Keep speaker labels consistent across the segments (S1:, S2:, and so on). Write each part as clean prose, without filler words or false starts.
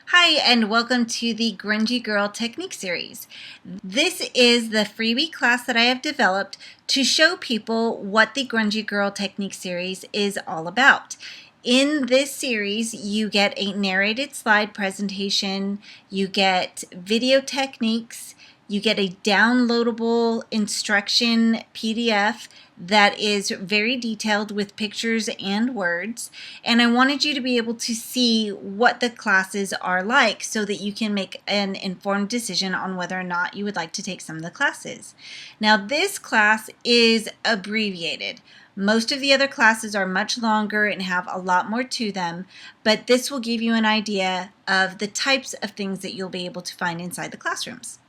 S1: Hi, and welcome to the Grungy Girl Technique Series. This is the freebie class that I have developed to show people what the Grungy Girl Technique Series is all about. In this series, you get a narrated slide presentation, you get video techniques, you get a downloadable instruction PDF that is very detailed with pictures and words. And I wanted you to be able to see what the classes are like so that you can make an informed decision on whether or not you would like to take some of the classes. Now, this class is abbreviated. Most of the other classes are much longer and have a lot more to them, but this will give you an idea of the types of things that you'll be able to find inside the classrooms.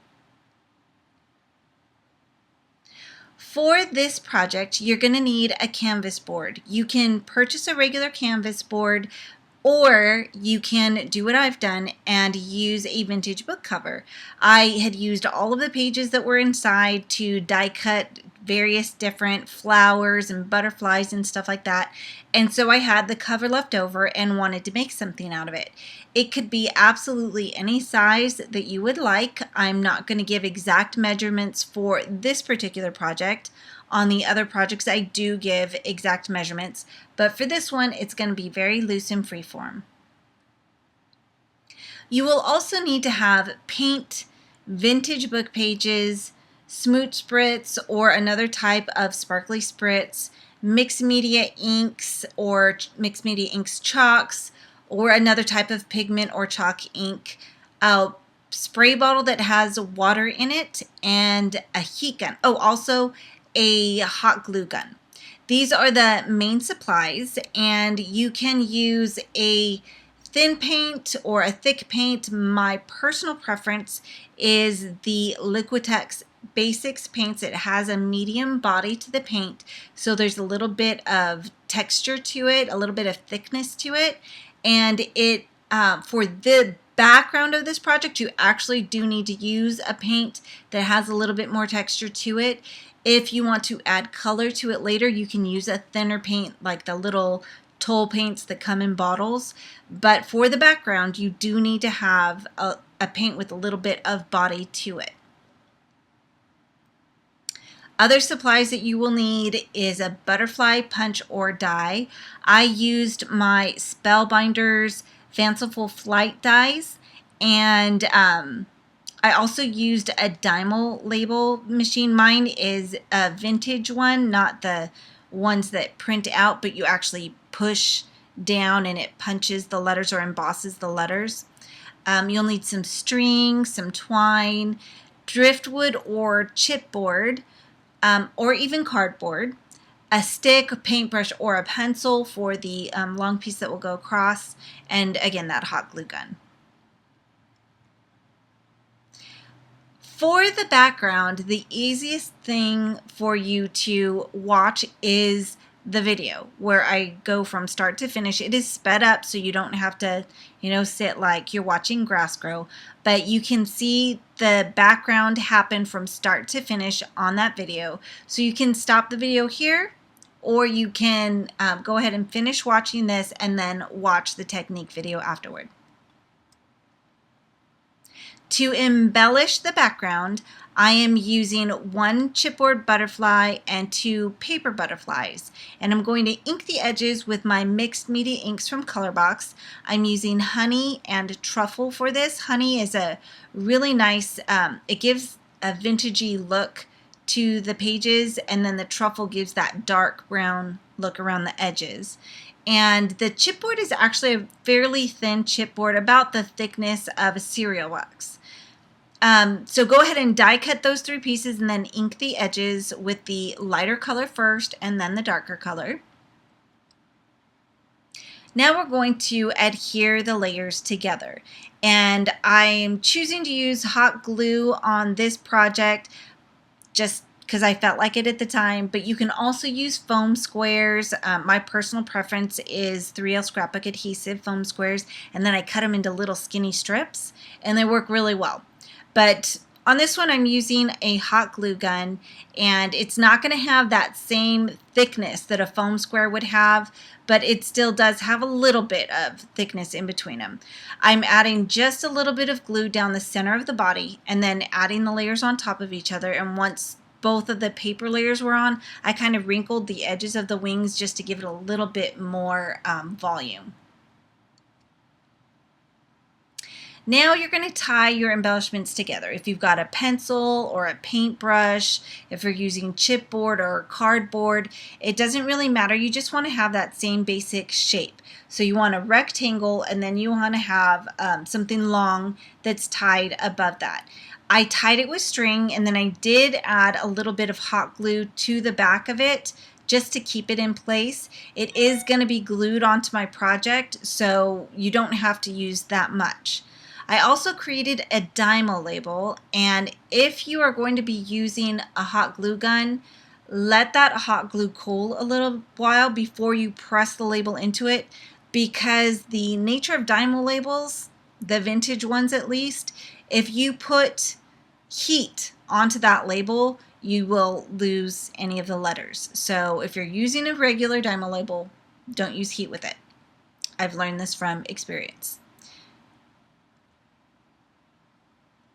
S1: For this project, you're going to need a canvas board. You can purchase a regular canvas board, or you can do what I've done and use a vintage book cover. I had used all of the pages that were inside to die cut various different flowers and butterflies and stuff like that. And so I had the cover left over and wanted to make something out of it. It could be absolutely any size that you would like. I'm not going to give exact measurements for this particular project. On the other projects, I do give exact measurements, but for this one, it's going to be very loose and freeform. You will also need to have paint, vintage book pages, smooth spritz or another type of sparkly spritz, mixed media inks or mixed media inks chalks, or another type of pigment or chalk ink, a spray bottle that has water in it, and a heat gun. Oh, also a hot glue gun. These are the main supplies, and you can use a thin paint or a thick paint. My personal preference is the Liquitex Basics paints. It has a medium body to the paint, so there's a little bit of texture to it, a little bit of thickness to it, and it for the background of this project, you actually do need to use a paint that has a little bit more texture to it. If you want to add color to it later, you can use a thinner paint like the little Toll paints that come in bottles. But for the background, you do need to have a paint with a little bit of body to it. Other supplies that you will need is a butterfly punch or die. I used my Spellbinders Fanciful Flight dies, and I also used a Dymo label machine. Mine is a vintage one, not the ones that print out, but you actually push down and it punches the letters or embosses the letters. You'll need some string, some twine, driftwood or chipboard, or even cardboard, a stick, a paintbrush, or a pencil for the long piece that will go across, and again, that hot glue gun. For the background, the easiest thing for you to watch is the video where I go from start to finish. It is sped up so you don't have to, sit like you're watching grass grow, but you can see the background happen from start to finish on that video. So you can stop the video here, or you can go ahead and finish watching this and then watch the technique video afterward. To embellish the background, I am using one chipboard butterfly and 2 paper butterflies, and I'm going to ink the edges with my mixed media inks from Colorbox. I'm using honey and truffle for this. Honey is a really nice, it gives a vintagey look to the pages, and then the truffle gives that dark brown look around the edges. And the chipboard is actually a fairly thin chipboard, about the thickness of a cereal box. So go ahead and die cut those 3 pieces and then ink the edges with the lighter color first and then the darker color. Now we're going to adhere the layers together, and I'm choosing to use hot glue on this project just because I felt like it at the time, but you can also use foam squares. My personal preference is 3L scrapbook adhesive foam squares, and then I cut them into little skinny strips, and they work really well. But On this one, I'm using a hot glue gun, and it's not going to have that same thickness that a foam square would have, but it still does have a little bit of thickness in between them. I'm adding just a little bit of glue down the center of the body and then adding the layers on top of each other. And once both of the paper layers were on, I kind of wrinkled the edges of the wings just to give it a little bit more volume. Now you're going to tie your embellishments together. If you've got a pencil or a paintbrush, if you're using chipboard or cardboard, it doesn't really matter. You just want to have that same basic shape. So you want a rectangle, and then you want to have something long that's tied above that. I tied it with string, and then I did add a little bit of hot glue to the back of it just to keep it in place. It is going to be glued onto my project, so you don't have to use that much. I also created a Dymo label, and if you are going to be using a hot glue gun, let that hot glue cool a little while before you press the label into it, because the nature of Dymo labels, the vintage ones at least, if you put heat onto that label, you will lose any of the letters. So if you're using a regular Dymo label, don't use heat with it. I've learned this from experience.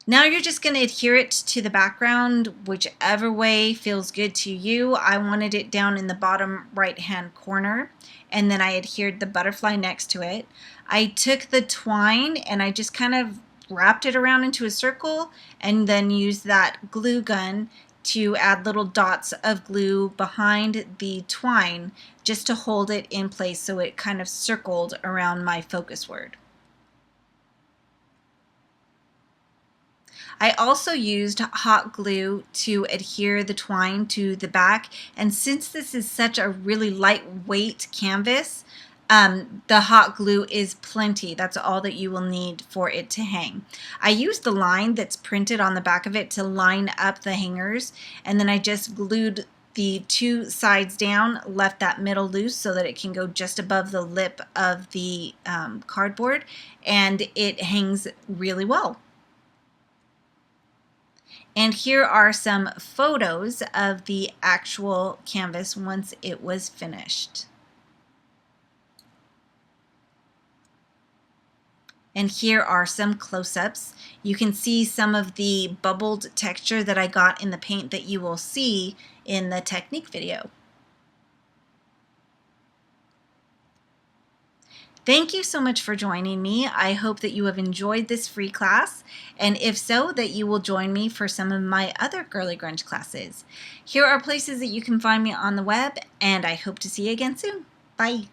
S1: Now you're just going to adhere it to the background whichever way feels good to you. I wanted it down in the bottom right hand corner, and then I adhered the butterfly next to it. I took the twine and I just kind of wrapped it around into a circle, and then used that glue gun to add little dots of glue behind the twine just to hold it in place, so it kind of circled around my focus word. I also used hot glue to adhere the twine to the back, and since this is such a really lightweight canvas, the hot glue is plenty. That's all that you will need for it to hang. I used the line that's printed on the back of it to line up the hangers, and then I just glued the two sides down, left that middle loose so that it can go just above the lip of the cardboard, and it hangs really well. And here are some photos of the actual canvas once it was finished. And here are some close-ups. You can see some of the bubbled texture that I got in the paint that you will see in the technique video. Thank you so much for joining me. I hope that you have enjoyed this free class, and if so, that you will join me for some of my other Girly Grunge classes. Here are places that you can find me on the web, and I hope to see you again soon. Bye.